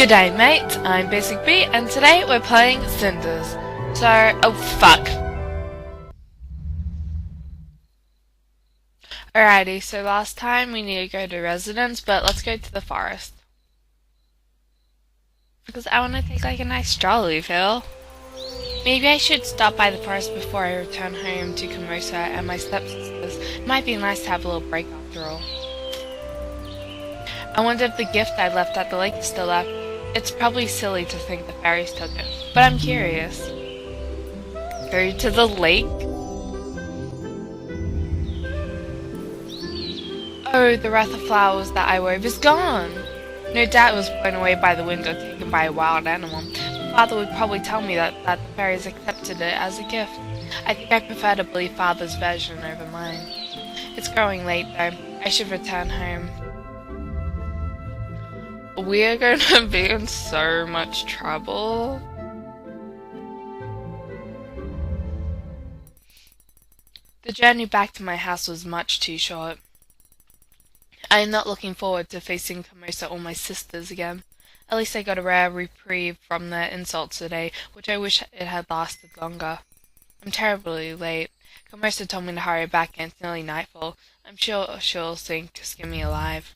G'day mate, I'm Basic B and today we're playing Cinders. So, oh fuck. Alrighty, so last time we need to go to residence, but let's go to the forest. Because I want to take like a nice stroll, you feel? Maybe I should stop by the forest before I return home to Camosa and my stepsisters. It might be nice to have a little break after all. I wonder if the gift I left at the lake is still up. It's probably silly to think the fairies took it, but I'm curious. Go to the lake? Oh, the wreath of flowers that I wove is gone! No doubt it was blown away by the wind or taken by a wild animal. My father would probably tell me that the fairies accepted it as a gift. I think I prefer to believe father's version over mine. It's growing late though. I should return home. We're going to be in so much trouble. The journey back to my house was much too short. I am not looking forward to facing Camosa or my sisters again. At least I got a rare reprieve from their insults today, which I wish it had lasted longer. I'm terribly late. Camosa told me to hurry back and it's nearly nightfall. I'm sure she'll think to skin me alive.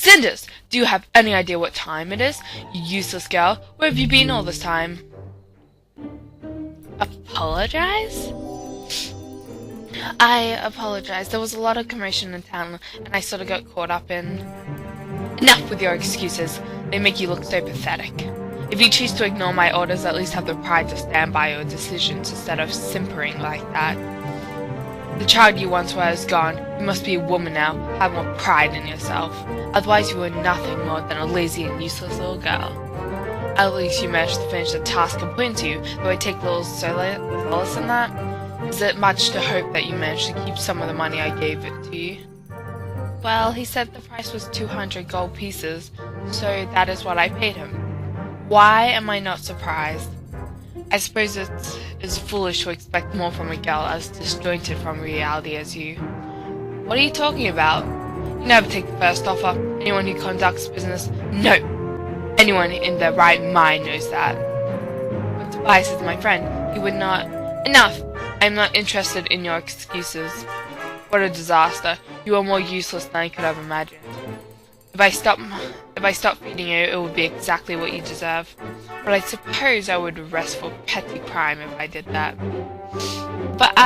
Cinders! Do you have any idea what time it is? You useless girl. Where have you been all this time? Apologize? I apologize. There was a lot of commotion in town, and I sort of got caught up in... Enough with your excuses. They make you look so pathetic. If you choose to ignore my orders, at least have the pride to stand by your decisions instead of simpering like that. The child you once were is gone. You must be a woman now. Have more pride in yourself. Otherwise you were nothing more than a lazy and useless little girl. At least you managed to finish the task I'm putting to you, though I take little solace in that. Is it much to hope that you managed to keep some of the money I gave it to you? Well, he said the price was 200 gold pieces, so that is what I paid him. Why am I not surprised? I suppose it is foolish to expect more from a girl as disjointed from reality as you. What are you talking about? You never take the first offer. Anyone who conducts business... No! Anyone in their right mind knows that. But Tobias is my friend. He would not... Enough! I am not interested in your excuses. What a disaster. You are more useless than I could have imagined. If I stop feeding you, it would be exactly what you deserve. But I suppose I would arrest for petty crime if I did that. But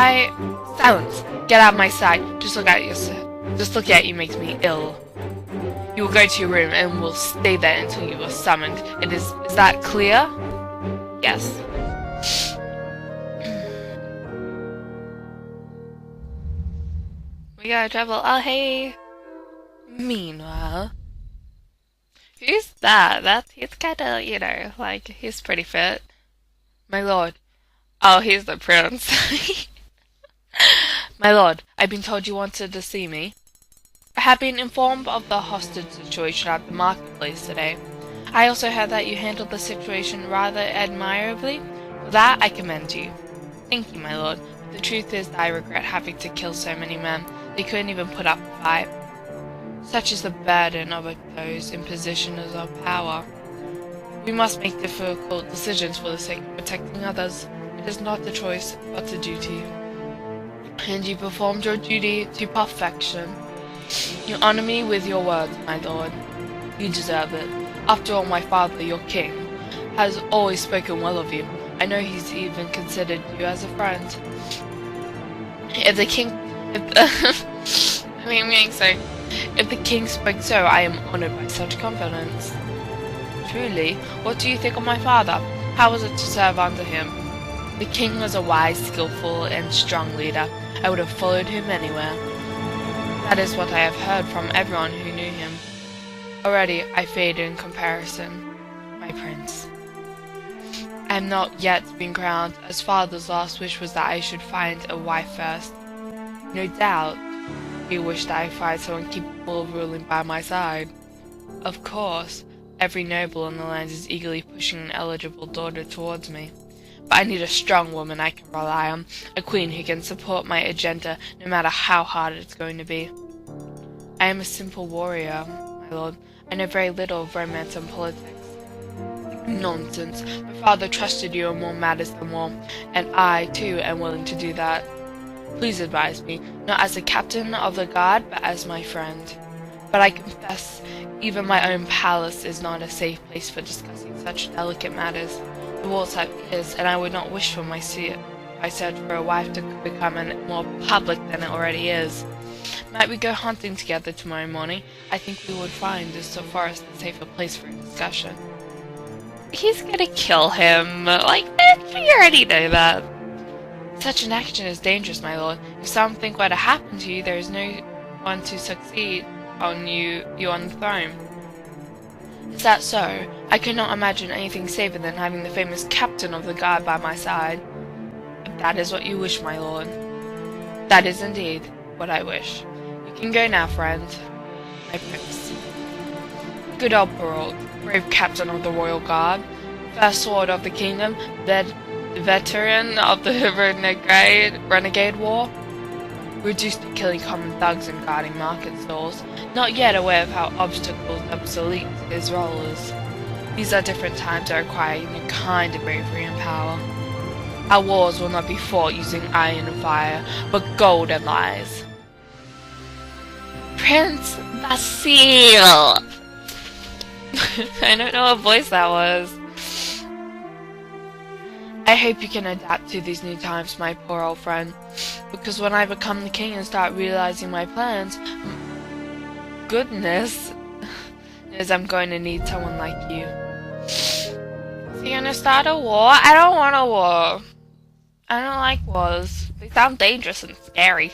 Silence! Get out of my sight. Just look at you makes me ill. You will go to your room and will stay there until you are summoned. Is that clear? Yes. We gotta travel. Oh, hey. Meanwhile, who's that? He's kinda, like, he's pretty fit. My lord. Oh, he's the prince. My lord, I've been told you wanted to see me. I have been informed of the hostage situation at the marketplace today. I also heard that you handled the situation rather admirably. For that, I commend you. Thank you, my lord. But the truth is that I regret having to kill so many men. They couldn't even put up a fight. Such is the burden of those in positions of power. We must make difficult decisions for the sake of protecting others. It is not a choice, but a duty. And you performed your duty to perfection. You honor me with your words, my lord. You deserve it. After all, my father, your king, has always spoken well of you. I know he's even considered you as a friend. If the king spoke so, I am honored by such confidence. Truly, what do you think of my father? How was it to serve under him? The king was a wise, skillful, and strong leader. I would have followed him anywhere. That is what I have heard from everyone who knew him. Already, I fade in comparison, my prince. I am not yet been crowned, as father's last wish was that I should find a wife first. No doubt, he wished that I find someone capable of ruling by my side. Of course, every noble in the land is eagerly pushing an eligible daughter towards me. But I need a strong woman I can rely on, a queen who can support my agenda no matter how hard it's going to be. I am a simple warrior, my lord. I know very little of romance and politics. Nonsense. My father trusted you in more matters than one, and I, too, am willing to do that. Please advise me, not as the captain of the guard, but as my friend. But I confess, even my own palace is not a safe place for discussing such delicate matters. The walls have ears, and I would not wish for my search for a wife to become more public than it already is. Might we go hunting together tomorrow morning? I think we would find this forest a safer place for a discussion. He's gonna kill him. Like, we already know that. Such an action is dangerous, my lord. If something were to happen to you, there is no one to succeed on you on the throne. Is that so? I could not imagine anything safer than having the famous captain of the guard by my side. If that is what you wish, my lord. That is indeed what I wish. You can go now, friend. My prince. Good old Perrault, brave captain of the royal guard, first sword of the kingdom, veteran of the renegade war, reduced to killing common thugs and guarding market stalls, not yet aware of how obstacles obsolete his role is. These are different times that require a new kind of bravery and power. Our wars will not be fought using iron and fire, but gold and lies. Prince Basile! I don't know what voice that was. I hope you can adapt to these new times, my poor old friend, because when I become the king and start realizing my plans, goodness knows I'm going to need someone like you. So you're gonna start a war? I don't want a war. I don't like wars. They sound dangerous and scary.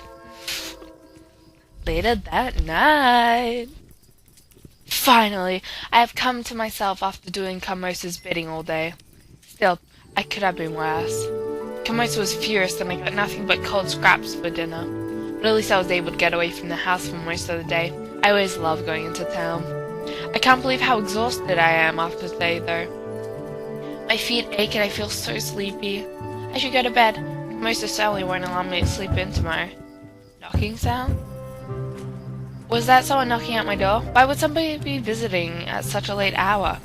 Later that night. Finally, I have come to myself after doing Camosa's bidding all day. Still, I could have been worse. Camosa was furious and I got nothing but cold scraps for dinner. But at least I was able to get away from the house for most of the day. I always love going into town. I can't believe how exhausted I am after today, though. My feet ache and I feel so sleepy. I should go to bed. Camosa certainly won't allow me to sleep in tomorrow. Knocking sound? Was that someone knocking at my door? Why would somebody be visiting at such a late hour?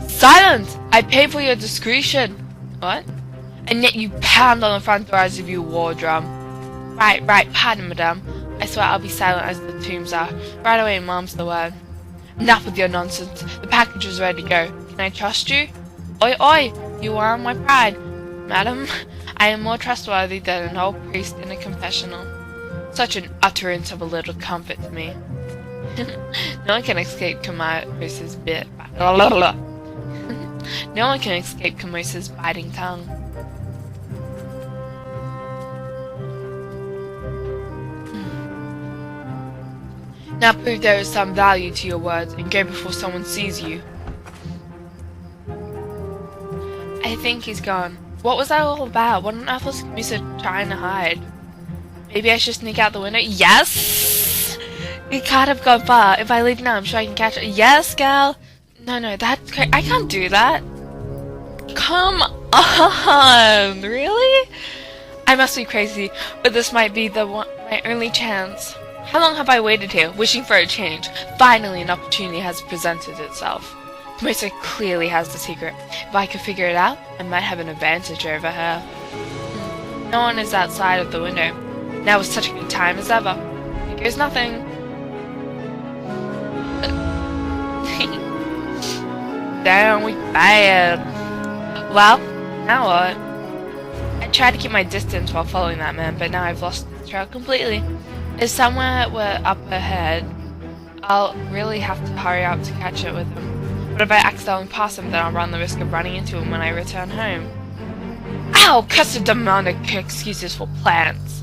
Silence! I pay for your discretion! What? And yet you pound on the front door as if you war drum. Right, pardon, madame. I swear I'll be silent as the tombs are. Right away, mom's the word. Enough with your nonsense. The package is ready to go. Can I trust you? Oi, you are my pride. Madam, I am more trustworthy than an old priest in a confessional. Such an utterance of a little comfort to me. No one can escape Camosa's No one can escape Camosa's biting tongue. Now prove there is some value to your words and go before someone sees you. I think he's gone. What was that all about? What on earth was Camosa trying to hide? Maybe I should sneak out the window? Yes! It can't have gone far. If I leave now, I'm sure I can catch it. Yes, gal! No, that's crazy. I can't do that. Come on! Really? I must be crazy, but this might be my only chance. How long have I waited here, wishing for a change? Finally, an opportunity has presented itself. Camosa clearly has the secret. If I could figure it out, I might have an advantage over her. No one is outside of the window. Now is such a good time as ever. Here goes nothing. Damn, we failed. Well, now what? I tried to keep my distance while following that man, but now I've lost the trail completely. If somewhere were up ahead, I'll really have to hurry up to catch it with him. But if I accidentally pass him, then I'll run the risk of running into him when I return home. Ow! Cussed demonic excuses for plants.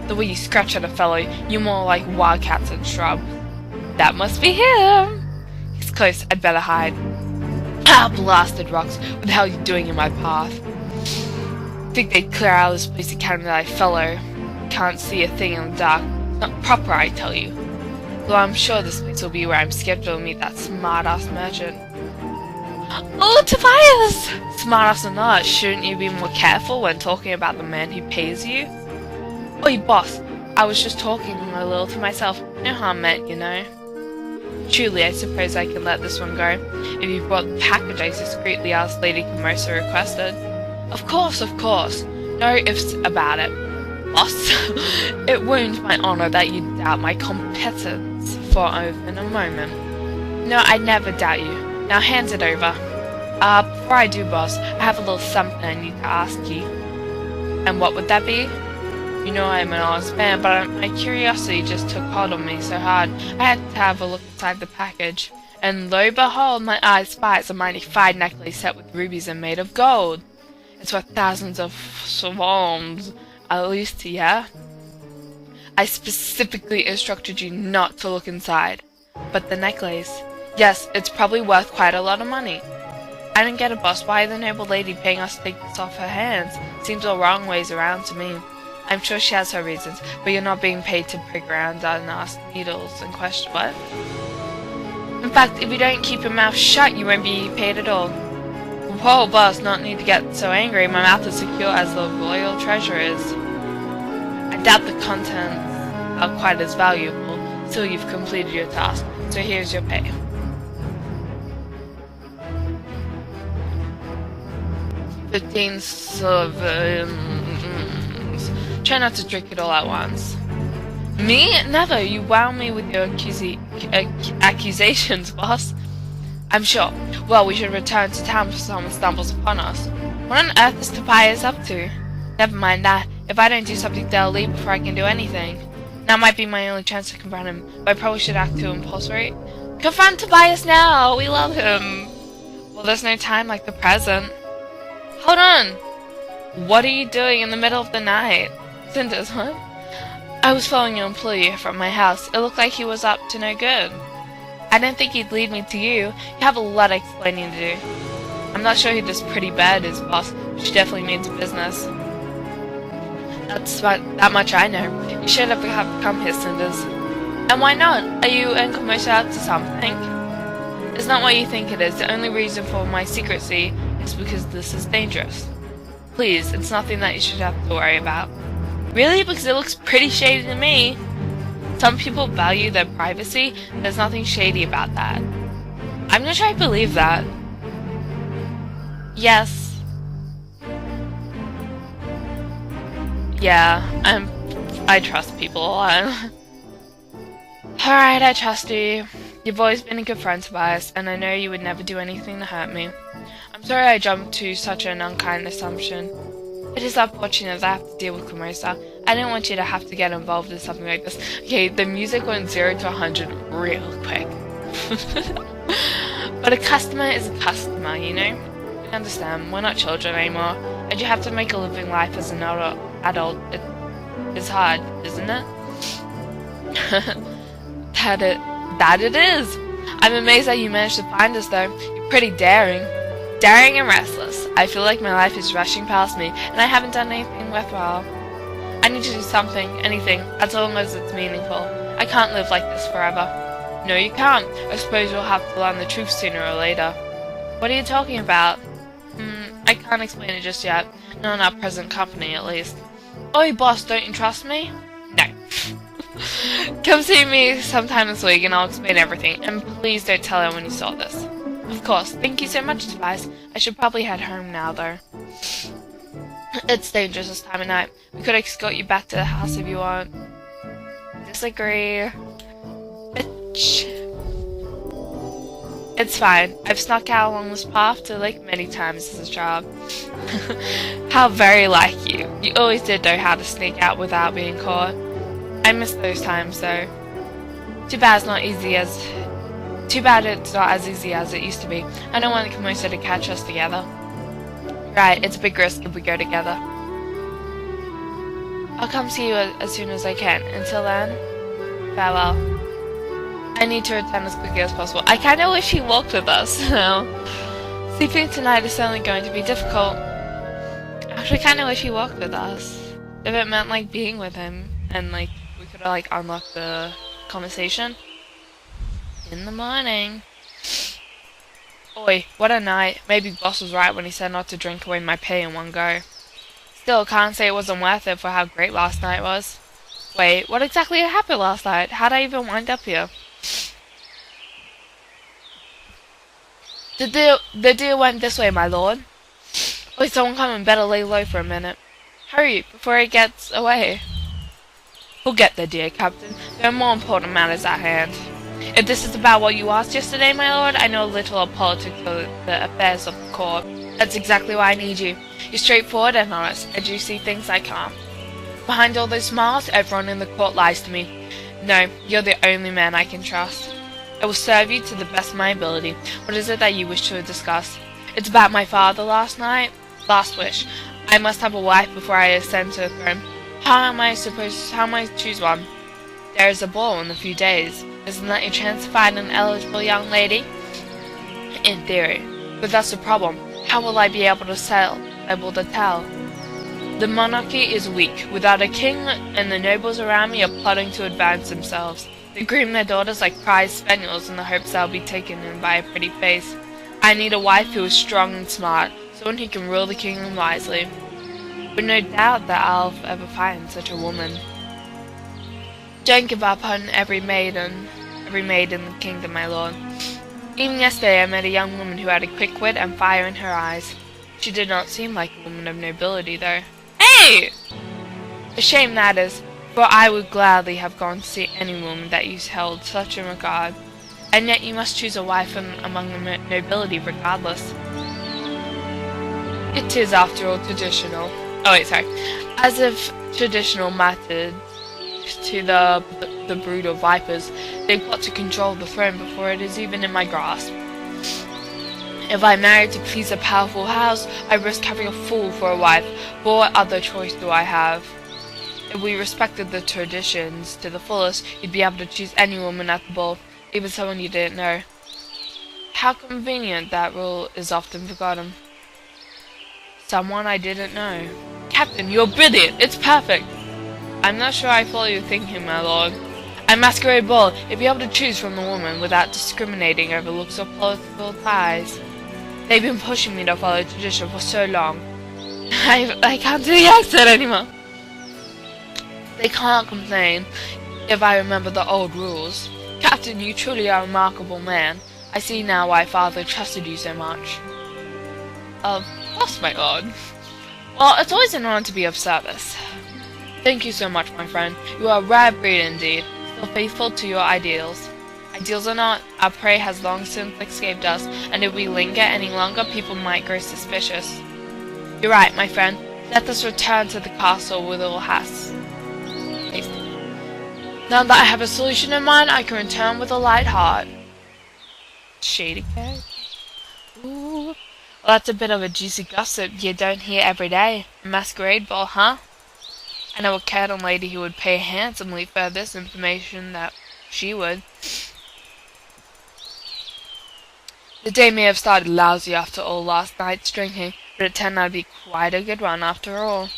The way you scratch at a fellow, you're more like wildcats and shrubs. That must be him! He's close, I'd better hide. Ah, blasted rocks, what the hell are you doing in my path? Think they'd clear out of this place academy that I fellow. Can't see a thing in the dark. Not proper, I tell you. Though I'm sure this place will be where I'm scheduled to meet that smart-ass merchant. Oh, Tobias! Smart-ass or not, shouldn't you be more careful when talking about the man who pays you? Oi, boss, I was just talking a little to myself. No harm meant, you know. Truly, I suppose I can let this one go. If you brought the package I discreetly asked Lady Camosa requested. Of course, of course. No ifs about it. Boss, it wounds my honor that you doubt my competence for even a moment. No, I never doubt you. Now hands it over. Before I do, boss, I have a little something I need to ask you. And what would that be? You know I'm an honest man, but my curiosity just took hold of me so hard, I had to have a look inside the package. And lo behold, my eye spies a mighty fine necklace set with rubies and made of gold. It's worth thousands of swarms, at least, yeah? I specifically instructed you not to look inside. But the necklace, yes, it's probably worth quite a lot of money. I don't get it, boss. Why the noble lady paying us to take this off her hands? Seems all wrong ways around to me. I'm sure she has her reasons, but you're not being paid to prick around and ask needles and question what? In fact, if you don't keep your mouth shut, you won't be paid at all. Whoa, boss, not need to get so angry. My mouth is secure as the royal treasure is. I doubt the contents are quite as valuable, still you've completed your task, so here's your pay. $15 sovereigns. Try not to drink it all at once. Me? Never. You wow me with your accusations, boss. I'm sure. Well, we should return to town before someone stumbles upon us. What on earth is Tobias up to? Never mind that. If I don't do something, they'll leave before I can do anything. Now might be my only chance to confront him, but I probably should act too impulsory. Confront Tobias now! We love him! Well, there's no time like the present. Hold on! What are you doing in the middle of the night? Cinders, huh? I was following your employee from my house. It looked like he was up to no good. I didn't think he'd lead me to you. You have a lot of explaining to do. I'm not sure who this pretty bird is, boss, but she definitely means business. That much I know. You should have come here, Cinders. And why not? Are you and Camosa out to something? It's not what you think it is. The only reason for my secrecy is because this is dangerous. Please, it's nothing that you should have to worry about. Really? Because it looks pretty shady to me. Some people value their privacy. There's nothing shady about that. I'm not sure I believe that. Yes. Yeah, I trust people a lot. Alright, I trust you. You've always been a good friend, Tobias, and I know you would never do anything to hurt me. I'm sorry I jumped to such an unkind assumption. It is unfortunate that I have to deal with Camosa. I didn't want you to have to get involved in something like this. Okay, the music went 0 to 100 real quick. But a customer is a customer, you know? You understand, we're not children anymore, and you have to make a living life as an adult. It's hard, isn't it? That it is! I'm amazed that you managed to find us, though. You're pretty daring. Daring and restless. I feel like my life is rushing past me, and I haven't done anything worthwhile. I need to do something, anything, as long as it's meaningful. I can't live like this forever. No, you can't. I suppose you'll have to learn the truth sooner or later. What are you talking about? I can't explain it just yet. Not in our present company, at least. Oi, boss, don't you trust me? No. Come see me sometime this week and I'll explain everything. And please don't tell anyone you saw this. Of course. Thank you so much, Tobias. I should probably head home now, though. It's dangerous this time of night. We could escort you back to the house if you want. Disagree. Bitch. It's fine. I've snuck out along this path to Lake many times as a child. How very like you. You always did know how to sneak out without being caught. I miss those times, though. Too bad it's not as easy as it used to be. I don't want Camosa to catch us together. Right, it's a big risk if we go together. I'll come see you as soon as I can. Until then, farewell. I need to return as quickly as possible. I kind of wish he walked with us. So, sleeping tonight is certainly going to be difficult. I actually kind of wish he walked with us. If it meant like being with him and like we could like unlock the conversation in the morning. Oi, what a night. Maybe boss was right when he said not to drink away my pay in one go. Still, can't say it wasn't worth it for how great last night was. Wait, what exactly happened last night? How'd I even wind up here? The deer went this way, my lord. Oh, someone coming. Better lay low for a minute. Hurry, before he gets away. Forget the deer, Captain. There are more important matters at hand. If this is about what you asked yesterday, my lord, I know little of politics or the affairs of the court. That's exactly why I need you. You're straightforward and honest, and you see things I can't. Behind all those smiles, everyone in the court lies to me. No, you're the only man I can trust. I will serve you to the best of my ability. What is it that you wish to discuss? It's about my father last last wish. I must have a wife before I ascend to the throne. How am I to choose one? There is a ball in a few days. Isn't that your chance to find an eligible young lady? In theory. But that's the problem. How will I be able to tell? The monarchy is weak. Without a king, and the nobles around me are plotting to advance themselves. They groom their daughters like prize spaniels in the hopes they'll be taken in by a pretty face. I need a wife who is strong and smart, someone who can rule the kingdom wisely. But no doubt that I'll ever find such a woman. Don't give up on every maid in the kingdom, my lord. Even yesterday I met a young woman who had a quick wit and fire in her eyes. She did not seem like a woman of nobility, though. Hey! A shame that is, for I would gladly have gone to see any woman that you held such in regard. And yet you must choose a wife among the nobility regardless. It is, after all, traditional. Oh wait, sorry. As if traditional mattered to the brood of vipers, they plot to control the throne before it is even in my grasp. If I marry to please a powerful house, I risk having a fool for a wife, but what other choice do I have? If we respected the traditions to the fullest, you'd be able to choose any woman at the ball, even someone you didn't know. How convenient that rule is often forgotten. Someone I didn't know. Captain, you're brilliant! It's perfect! I'm not sure I follow your thinking, my lord. At Masquerade Ball, you'll be able to choose from the woman without discriminating over looks or political ties. They've been pushing me to follow tradition for so long. I can't do the accent anymore. They can't complain if I remember the old rules. Captain, you truly are a remarkable man. I see now why Father trusted you so much. Of course, my lord. Well, it's always an honor to be of service. Thank you so much, my friend. You are a rare breed indeed, still faithful to your ideals. Ideals or not, our prey has long since escaped us, and if we linger any longer, people might grow suspicious. You're right, my friend. Let us return to the castle with all haste. Now that I have a solution in mind, I can return with a light heart. Shady cake. Ooh. Well, that's a bit of a juicy gossip you don't hear every day. A masquerade ball, huh? I know a cattle lady who would pay handsomely for this information that she would. The day may have started lousy after all last night's drinking, but it turned out to be quite a good one after all.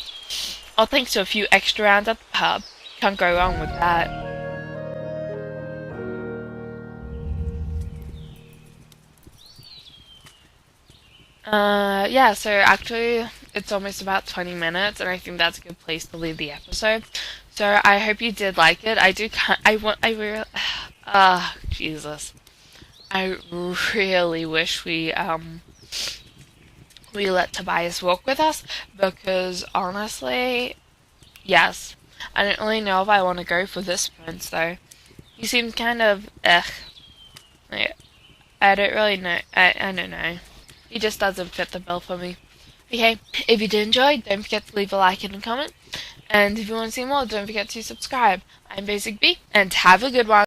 All thanks to a few extra rounds at the pub. Can't go wrong with that. Yeah, so actually, it's almost about 20 minutes, and I think that's a good place to leave the episode. So, I hope you did like it. Jesus. I really wish we let Tobias walk with us, because honestly, yes. I don't really know if I want to go for this prince, though. He seems kind of, I don't really know. I don't know. He just doesn't fit the bill for me. Okay, if you did enjoy, don't forget to leave a like and a comment. And if you want to see more, don't forget to subscribe. I'm Basic B, and have a good one.